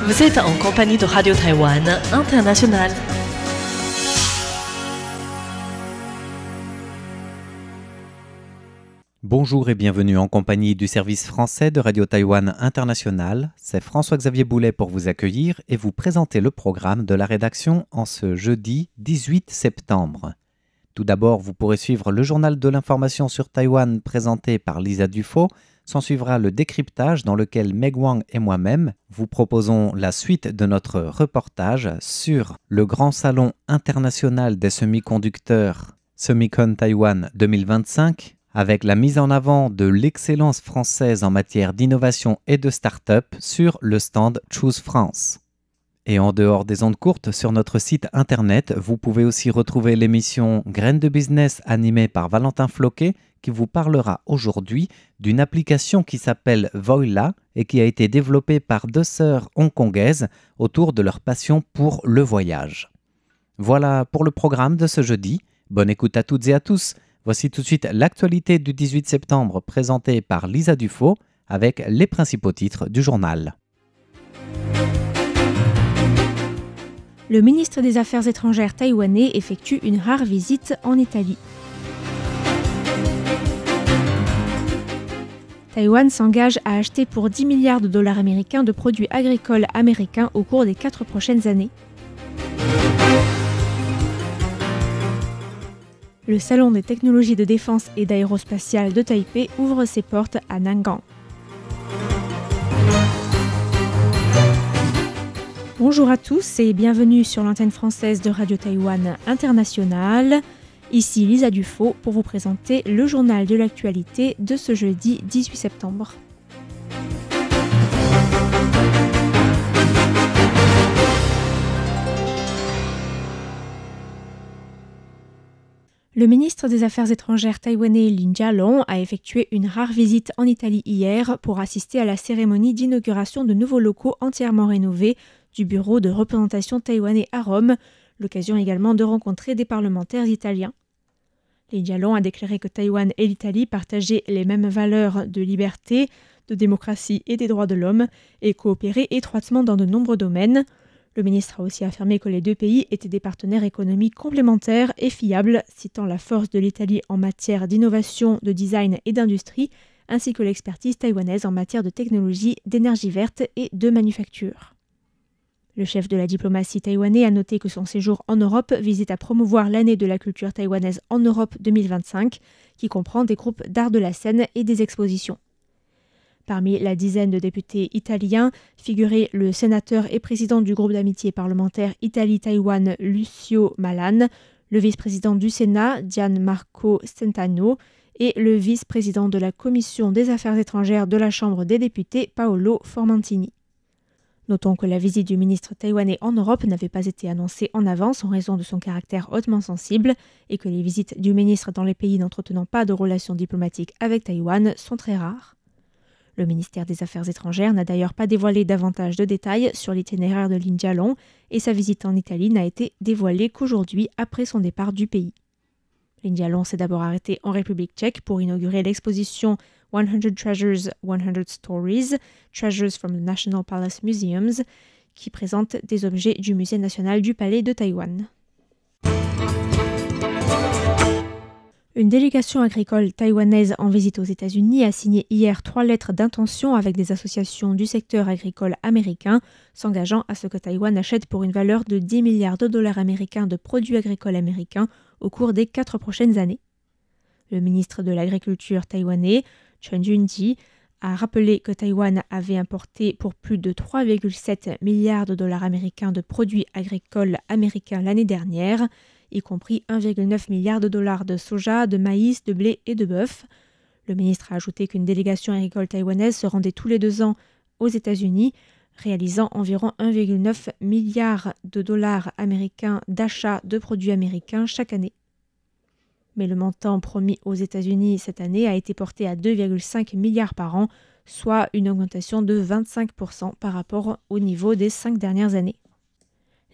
Vous êtes en compagnie de Radio Taïwan International. Bonjour et bienvenue en compagnie du service français de Radio Taïwan International. C'est François-Xavier Boulet pour vous accueillir et vous présenter le programme de la rédaction en ce jeudi 18 septembre. Tout d'abord, vous pourrez suivre le journal de l'information sur Taïwan présenté par Lisa Dufaux. S'en suivra le décryptage dans lequel Meg Wang et moi-même vous proposons la suite de notre reportage sur le Grand Salon international des semi-conducteurs Semicon Taïwan 2025 avec la mise en avant de l'excellence française en matière d'innovation et de start-up sur le stand Choose France. Et en dehors des ondes courtes, sur notre site internet, vous pouvez aussi retrouver l'émission Graines de business animée par Valentin Floquet qui vous parlera aujourd'hui d'une application qui s'appelle Voila et qui a été développée par deux sœurs hongkongaises autour de leur passion pour le voyage. Voilà pour le programme de ce jeudi. Bonne écoute à toutes et à tous. Voici tout de suite l'actualité du 18 septembre présentée par Lisa Dufaux avec les principaux titres du journal. Le ministre des Affaires étrangères taïwanais effectue une rare visite en Italie. Taïwan s'engage à acheter pour 10 milliards de dollars américains de produits agricoles américains au cours des 4 prochaines années. Le Salon des technologies de défense et d'aérospatiale de Taipei ouvre ses portes à Nangang. Bonjour à tous et bienvenue sur l'antenne française de Radio Taïwan International. Ici Lisa Dufaux pour vous présenter le journal de l'actualité de ce jeudi 18 septembre. Le ministre des Affaires étrangères taïwanais Lin Jialong a effectué une rare visite en Italie hier pour assister à la cérémonie d'inauguration de nouveaux locaux entièrement rénovés du bureau de représentation taïwanais à Rome, l'occasion également de rencontrer des parlementaires italiens. Lin Jialong a déclaré que Taïwan et l'Italie partageaient les mêmes valeurs de liberté, de démocratie et des droits de l'homme et coopéraient étroitement dans de nombreux domaines. Le ministre a aussi affirmé que les deux pays étaient des partenaires économiques complémentaires et fiables, citant la force de l'Italie en matière d'innovation, de design et d'industrie, ainsi que l'expertise taïwanaise en matière de technologie, d'énergie verte et de manufacture. Le chef de la diplomatie taïwanais a noté que son séjour en Europe visait à promouvoir l'année de la culture taïwanaise en Europe 2025, qui comprend des groupes d'art de la scène et des expositions. Parmi la dizaine de députés italiens figurait le sénateur et président du groupe d'amitié parlementaire Italie-Taïwan Lucio Malan, le vice-président du Sénat Gianmarco Centeno et le vice-président de la Commission des Affaires étrangères de la Chambre des députés Paolo Formentini. Notons que la visite du ministre taïwanais en Europe n'avait pas été annoncée en avance en raison de son caractère hautement sensible et que les visites du ministre dans les pays n'entretenant pas de relations diplomatiques avec Taïwan sont très rares. Le ministère des Affaires étrangères n'a d'ailleurs pas dévoilé davantage de détails sur l'itinéraire de Lin Jialong et sa visite en Italie n'a été dévoilée qu'aujourd'hui après son départ du pays. Lin Jialong s'est d'abord arrêté en République tchèque pour inaugurer l'exposition 100 Treasures, 100 Stories, Treasures from the National Palace Museums, qui présente des objets du Musée national du Palais de Taïwan. Une délégation agricole taïwanaise en visite aux États-Unis a signé hier 3 lettres d'intention avec des associations du secteur agricole américain, s'engageant à ce que Taïwan achète pour une valeur de 10 milliards de dollars américains de produits agricoles américains au cours des 4 prochaines années. Le ministre de l'Agriculture taïwanais, Chen Junji, a rappelé que Taïwan avait importé pour plus de 3,7 milliards de dollars américains de produits agricoles américains l'année dernière, y compris 1,9 milliard de dollars de soja, de maïs, de blé et de bœuf. Le ministre a ajouté qu'une délégation agricole taïwanaise se rendait tous les 2 ans aux États-Unis, réalisant environ 1,9 milliard de dollars américains d'achat de produits américains chaque année. Mais le montant promis aux États-Unis cette année a été porté à 2,5 milliards par an, soit une augmentation de 25% par rapport au niveau des 5 dernières années.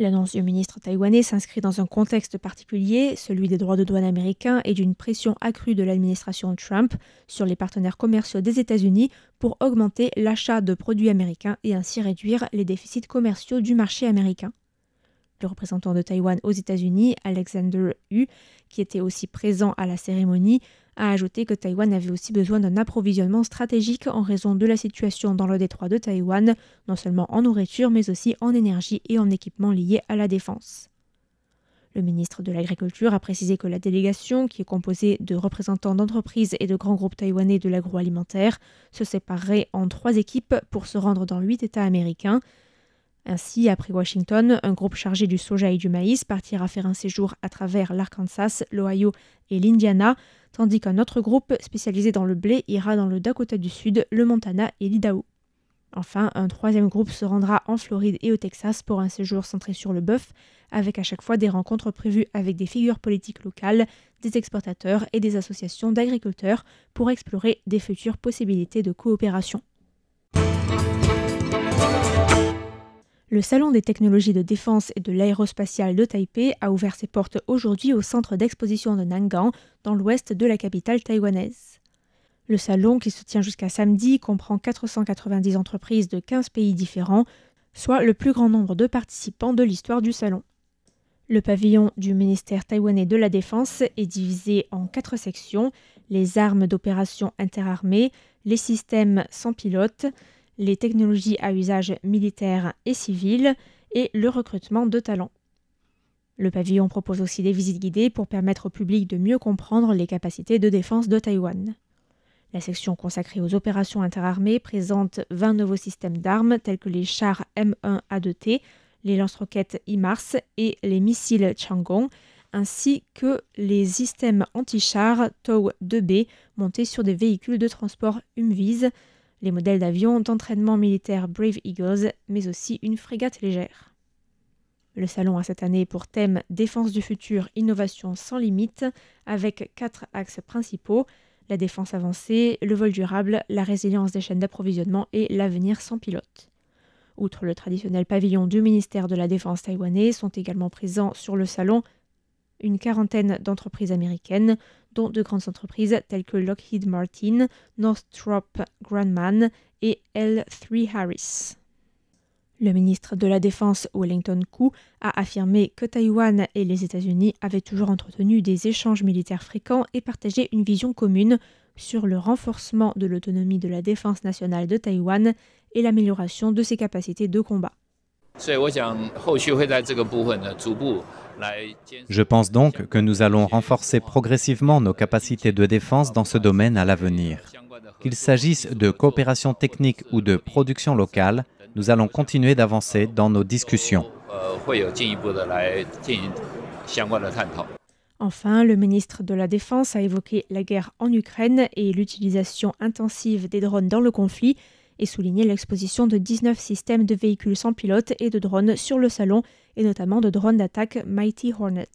L'annonce du ministre taïwanais s'inscrit dans un contexte particulier, celui des droits de douane américains et d'une pression accrue de l'administration Trump sur les partenaires commerciaux des États-Unis pour augmenter l'achat de produits américains et ainsi réduire les déficits commerciaux du marché américain. Le représentant de Taïwan aux États-Unis, Alexander Hu, qui était aussi présent à la cérémonie, a ajouté que Taïwan avait aussi besoin d'un approvisionnement stratégique en raison de la situation dans le détroit de Taïwan, non seulement en nourriture mais aussi en énergie et en équipements liés à la défense. Le ministre de l'Agriculture a précisé que la délégation, qui est composée de représentants d'entreprises et de grands groupes taïwanais de l'agroalimentaire, se séparerait en 3 équipes pour se rendre dans 8 États américains. Ainsi, après Washington, un groupe chargé du soja et du maïs partira faire un séjour à travers l'Arkansas, l'Ohio et l'Indiana, tandis qu'un autre groupe spécialisé dans le blé ira dans le Dakota du Sud, le Montana et l'Idaho. Enfin, un 3e groupe se rendra en Floride et au Texas pour un séjour centré sur le bœuf, avec à chaque fois des rencontres prévues avec des figures politiques locales, des exportateurs et des associations d'agriculteurs pour explorer des futures possibilités de coopération. Le Salon des technologies de défense et de l'aérospatiale de Taipei a ouvert ses portes aujourd'hui au centre d'exposition de Nangang, dans l'ouest de la capitale taïwanaise. Le salon, qui se tient jusqu'à samedi, comprend 490 entreprises de 15 pays différents, soit le plus grand nombre de participants de l'histoire du salon. Le pavillon du ministère taïwanais de la Défense est divisé en 4 sections, les armes d'opération interarmées, les systèmes sans pilote, les technologies à usage militaire et civil et le recrutement de talents. Le pavillon propose aussi des visites guidées pour permettre au public de mieux comprendre les capacités de défense de Taïwan. La section consacrée aux opérations interarmées présente 20 nouveaux systèmes d'armes tels que les chars M1A2T, les lance-roquettes HIMARS et les missiles Chang'e, ainsi que les systèmes anti-chars TOW-2B montés sur des véhicules de transport Humvees, les modèles d'avions d'entraînement militaire Brave Eagles, mais aussi une frégate légère. Le salon a cette année pour thème « Défense du futur, innovation sans limite » avec 4 axes principaux, la défense avancée, le vol durable, la résilience des chaînes d'approvisionnement et l'avenir sans pilote. Outre le traditionnel pavillon du ministère de la Défense taïwanais, sont également présents sur le salon une 40aine d'entreprises américaines, dont de grandes entreprises telles que Lockheed Martin, Northrop Grumman et L3 Harris. Le ministre de la Défense Wellington Koo a affirmé que Taïwan et les États-Unis avaient toujours entretenu des échanges militaires fréquents et partagé une vision commune sur le renforcement de l'autonomie de la défense nationale de Taïwan et l'amélioration de ses capacités de combat. Je pense donc que nous allons renforcer progressivement nos capacités de défense dans ce domaine à l'avenir. Qu'il s'agisse de coopération technique ou de production locale, nous allons continuer d'avancer dans nos discussions. Enfin, le ministre de la Défense a évoqué la guerre en Ukraine et l'utilisation intensive des drones dans le conflit et souligné l'exposition de 19 systèmes de véhicules sans pilote et de drones sur le salon, et notamment de drones d'attaque Mighty Hornet.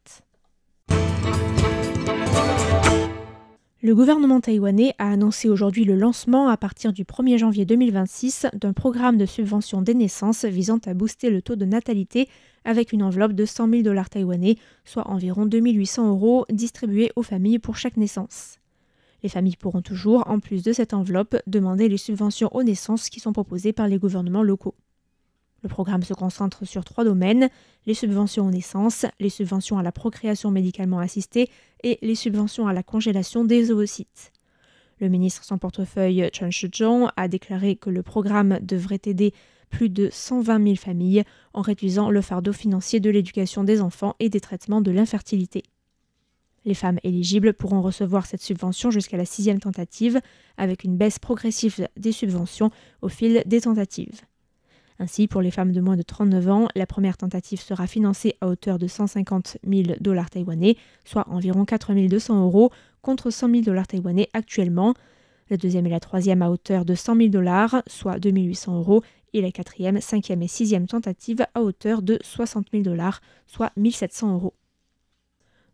Le gouvernement taïwanais a annoncé aujourd'hui le lancement à partir du 1er janvier 2026 d'un programme de subvention des naissances visant à booster le taux de natalité avec une enveloppe de 100 000 $ taïwanais, soit environ 2 800 € distribués aux familles pour chaque naissance. Les familles pourront toujours, en plus de cette enveloppe, demander les subventions aux naissances qui sont proposées par les gouvernements locaux. Le programme se concentre sur 3 domaines, les subventions aux naissances, les subventions à la procréation médicalement assistée et les subventions à la congélation des ovocytes. Le ministre sans portefeuille Chen Shih-chung a déclaré que le programme devrait aider plus de 120 000 familles en réduisant le fardeau financier de l'éducation des enfants et des traitements de l'infertilité. Les femmes éligibles pourront recevoir cette subvention jusqu'à la 6e tentative, avec une baisse progressive des subventions au fil des tentatives. Ainsi, pour les femmes de moins de 39 ans, la première tentative sera financée à hauteur de 150 000 $ taïwanais, soit environ 4 200 € contre 100 000 $ taïwanais actuellement. La deuxième et la troisième à hauteur de 100 000 $, soit 2 800 €, et la quatrième, cinquième et sixième tentative à hauteur de 60 000 $, soit 1 700 €.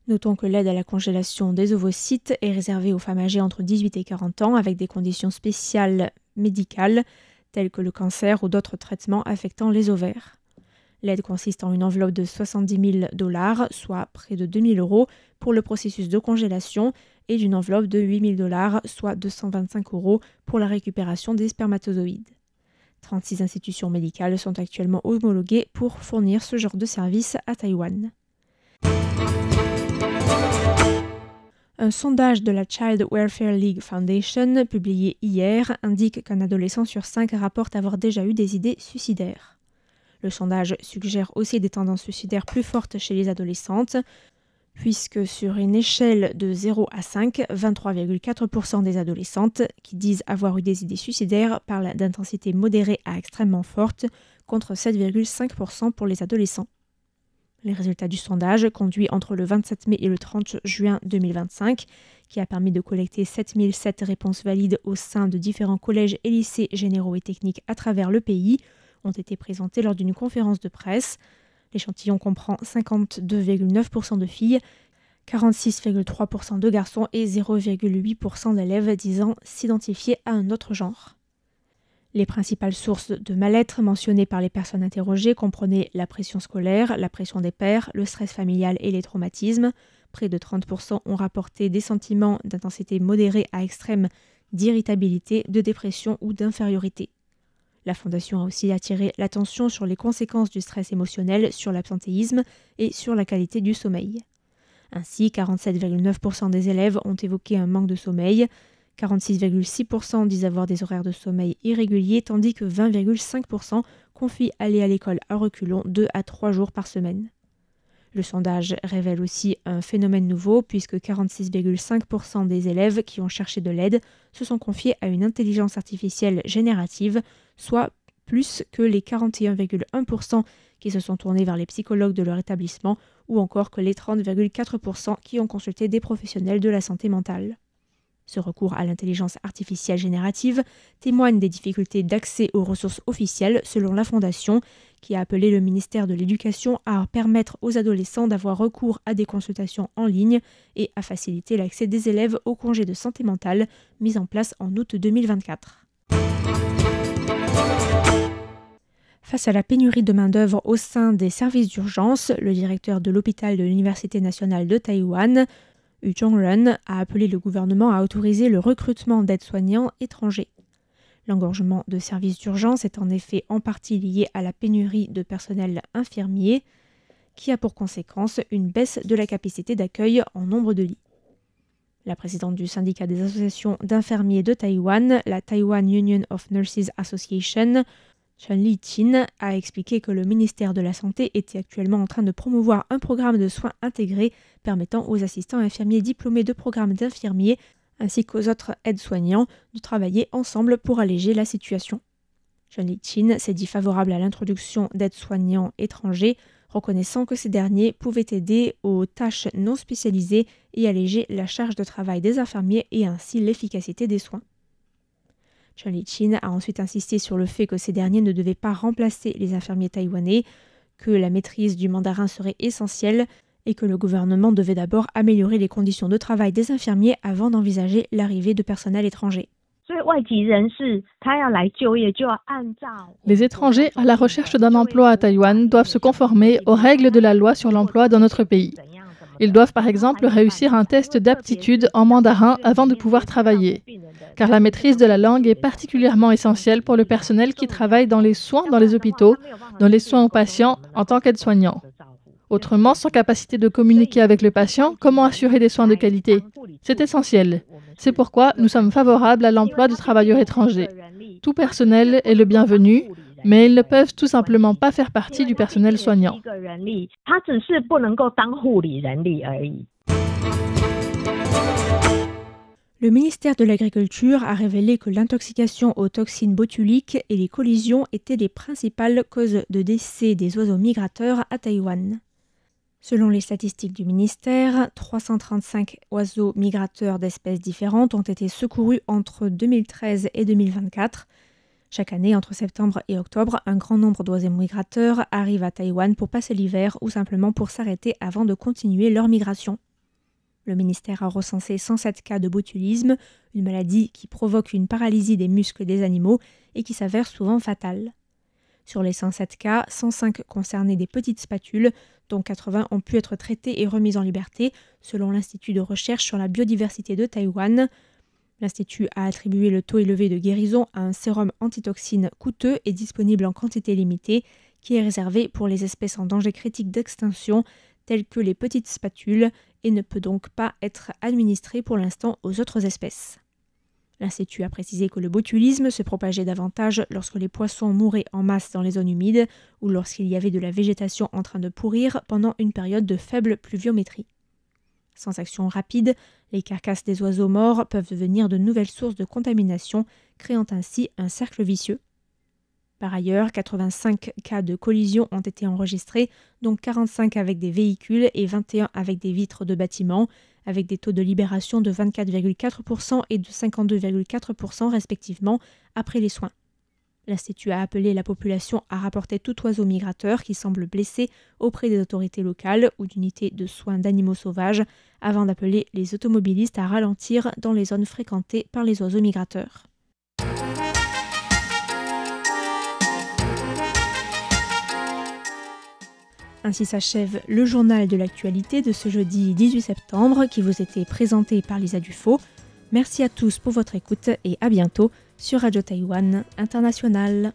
Notons que l'aide à la congélation des ovocytes est réservée aux femmes âgées entre 18 et 40 ans avec des conditions spéciales médicales, telles que le cancer ou d'autres traitements affectant les ovaires. L'aide consiste en une enveloppe de $70,000, soit près de 2 000 €, pour le processus de congélation et d'une enveloppe de $8 000, soit 225 € pour la récupération des spermatozoïdes. 36 institutions médicales sont actuellement homologuées pour fournir ce genre de service à Taïwan. Un sondage de la Child Welfare League Foundation, publié hier, indique qu'un adolescent sur 5 rapporte avoir déjà eu des idées suicidaires. Le sondage suggère aussi des tendances suicidaires plus fortes chez les adolescentes, puisque sur une échelle de 0 à 5, 23,4% des adolescentes qui disent avoir eu des idées suicidaires parlent d'intensité modérée à extrêmement forte, contre 7,5% pour les adolescents. Les résultats du sondage, conduit entre le 27 mai et le 30 juin 2025, qui a permis de collecter 7007 réponses valides au sein de différents collèges et lycées généraux et techniques à travers le pays, ont été présentés lors d'une conférence de presse. L'échantillon comprend 52,9% de filles, 46,3% de garçons et 0,8% d'élèves disant s'identifier à un autre genre. Les principales sources de mal-être mentionnées par les personnes interrogées comprenaient la pression scolaire, la pression des pairs, le stress familial et les traumatismes. Près de 30% ont rapporté des sentiments d'intensité modérée à extrême d'irritabilité, de dépression ou d'infériorité. La Fondation a aussi attiré l'attention sur les conséquences du stress émotionnel sur l'absentéisme et sur la qualité du sommeil. Ainsi, 47,9% des élèves ont évoqué un manque de sommeil, 46,6% disent avoir des horaires de sommeil irréguliers, tandis que 20,5% confient aller à l'école à reculons 2 à 3 jours par semaine. Le sondage révèle aussi un phénomène nouveau, puisque 46,5% des élèves qui ont cherché de l'aide se sont confiés à une intelligence artificielle générative, soit plus que les 41,1% qui se sont tournés vers les psychologues de leur établissement, ou encore que les 30,4% qui ont consulté des professionnels de la santé mentale. Ce recours à l'intelligence artificielle générative témoigne des difficultés d'accès aux ressources officielles selon la Fondation, qui a appelé le ministère de l'Éducation à permettre aux adolescents d'avoir recours à des consultations en ligne et à faciliter l'accès des élèves aux congés de santé mentale mis en place en août 2024. Face à la pénurie de main-d'œuvre au sein des services d'urgence, le directeur de l'hôpital de l'Université nationale de Taïwan, Yu Zhongrun, a appelé le gouvernement à autoriser le recrutement d'aides-soignants étrangers. L'engorgement de services d'urgence est en effet en partie lié à la pénurie de personnel infirmier, qui a pour conséquence une baisse de la capacité d'accueil en nombre de lits. La présidente du syndicat des associations d'infirmiers de Taïwan, la Taiwan Union of Nurses Association, Chen Li-Chin, a expliqué que le ministère de la Santé était actuellement en train de promouvoir un programme de soins intégrés permettant aux assistants infirmiers diplômés de programmes d'infirmiers ainsi qu'aux autres aides-soignants de travailler ensemble pour alléger la situation. Chen Li-Chin s'est dit favorable à l'introduction d'aides-soignants étrangers, reconnaissant que ces derniers pouvaient aider aux tâches non spécialisées et alléger la charge de travail des infirmiers et ainsi l'efficacité des soins. Chen Li-Chin a ensuite insisté sur le fait que ces derniers ne devaient pas remplacer les infirmiers taïwanais, que la maîtrise du mandarin serait essentielle et que le gouvernement devait d'abord améliorer les conditions de travail des infirmiers avant d'envisager l'arrivée de personnel étranger. Les étrangers à la recherche d'un emploi à Taïwan doivent se conformer aux règles de la loi sur l'emploi dans notre pays. Ils doivent par exemple réussir un test d'aptitude en mandarin avant de pouvoir travailler, car la maîtrise de la langue est particulièrement essentielle pour le personnel qui travaille dans les soins dans les hôpitaux, dans les soins aux patients en tant qu'aide-soignant. Autrement, sans capacité de communiquer avec le patient, comment assurer des soins de qualité? C'est essentiel. C'est pourquoi nous sommes favorables à l'emploi de travailleurs étrangers. Tout personnel est le bienvenu, mais ils ne peuvent tout simplement pas faire partie du personnel soignant. Le ministère de l'Agriculture a révélé que l'intoxication aux toxines botuliques et les collisions étaient les principales causes de décès des oiseaux migrateurs à Taïwan. Selon les statistiques du ministère, 335 oiseaux migrateurs d'espèces différentes ont été secourus entre 2013 et 2024. Chaque année, entre septembre et octobre, un grand nombre d'oiseaux migrateurs arrivent à Taïwan pour passer l'hiver ou simplement pour s'arrêter avant de continuer leur migration. Le ministère a recensé 107 cas de botulisme, une maladie qui provoque une paralysie des muscles des animaux et qui s'avère souvent fatale. Sur les 107 cas, 105 concernaient des petites spatules, dont 80 ont pu être traitées et remises en liberté, selon l'Institut de recherche sur la biodiversité de Taïwan. L'Institut a attribué le taux élevé de guérison à un sérum antitoxine coûteux et disponible en quantité limitée, qui est réservé pour les espèces en danger critique d'extinction, telles que les petites spatules, et ne peut donc pas être administré pour l'instant aux autres espèces. L'Institut a précisé que le botulisme se propageait davantage lorsque les poissons mouraient en masse dans les zones humides ou lorsqu'il y avait de la végétation en train de pourrir pendant une période de faible pluviométrie. Sans action rapide, les carcasses des oiseaux morts peuvent devenir de nouvelles sources de contamination, créant ainsi un cercle vicieux. Par ailleurs, 85 cas de collision ont été enregistrés, dont 45 avec des véhicules et 21 avec des vitres de bâtiments, avec des taux de libération de 24,4% et de 52,4% respectivement après les soins. L'Institut a appelé la population à rapporter tout oiseau migrateur qui semble blessé auprès des autorités locales ou d'unités de soins d'animaux sauvages, avant d'appeler les automobilistes à ralentir dans les zones fréquentées par les oiseaux migrateurs. Ainsi s'achève le journal de l'actualité de ce jeudi 18 septembre qui vous était présenté par Lisa Dufaux. Merci à tous pour votre écoute et à bientôt sur Radio Taïwan International.